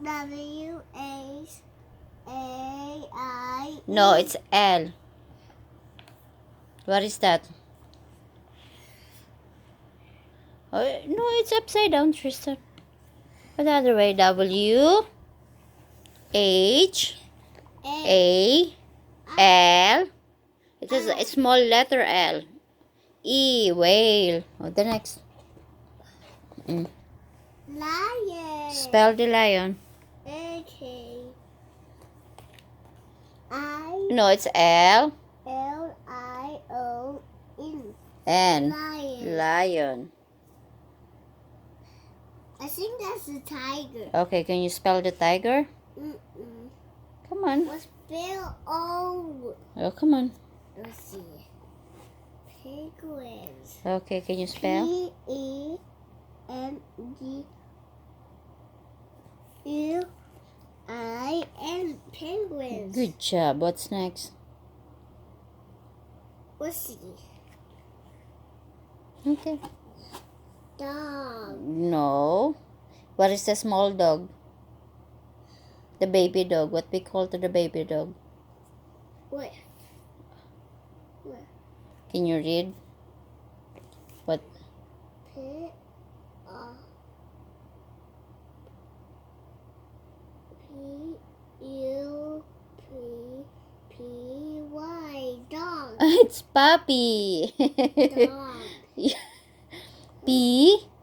W H A I. No, it's L. What is that? Oh, no, it's upside down, Tristan. But the other way. W H A L. It is a small letter L. E, whale. Oh, the next. Lion. Spell the lion. A-K-I. No, it's L. L-I-O-N. N. Lion. Lion. I think that's a tiger. Okay, can you spell the tiger? Come on. What's spell O? Oh, come on. Let's see. Penguins. Okay, can you spell? P-E-N-G-U-I-N. Penguins. Good job. What's next? Let's see. Okay. Dog. No. What is the small dog? The baby dog. What we call to the baby dog? Where? Can you read? What? P-U-P-P-Y. Dog. It's puppy. Dog. P-U-P-P-Y.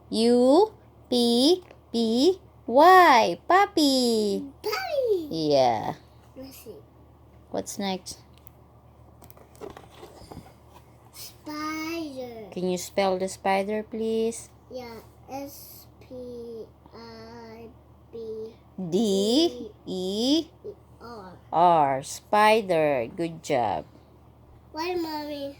Puppy. Puppy. Yeah. Let's see. What's next? Spider. Can you spell the spider, please? Yeah. S-P-I-B. D-E-R. R. Spider. Good job. Why, Mommy?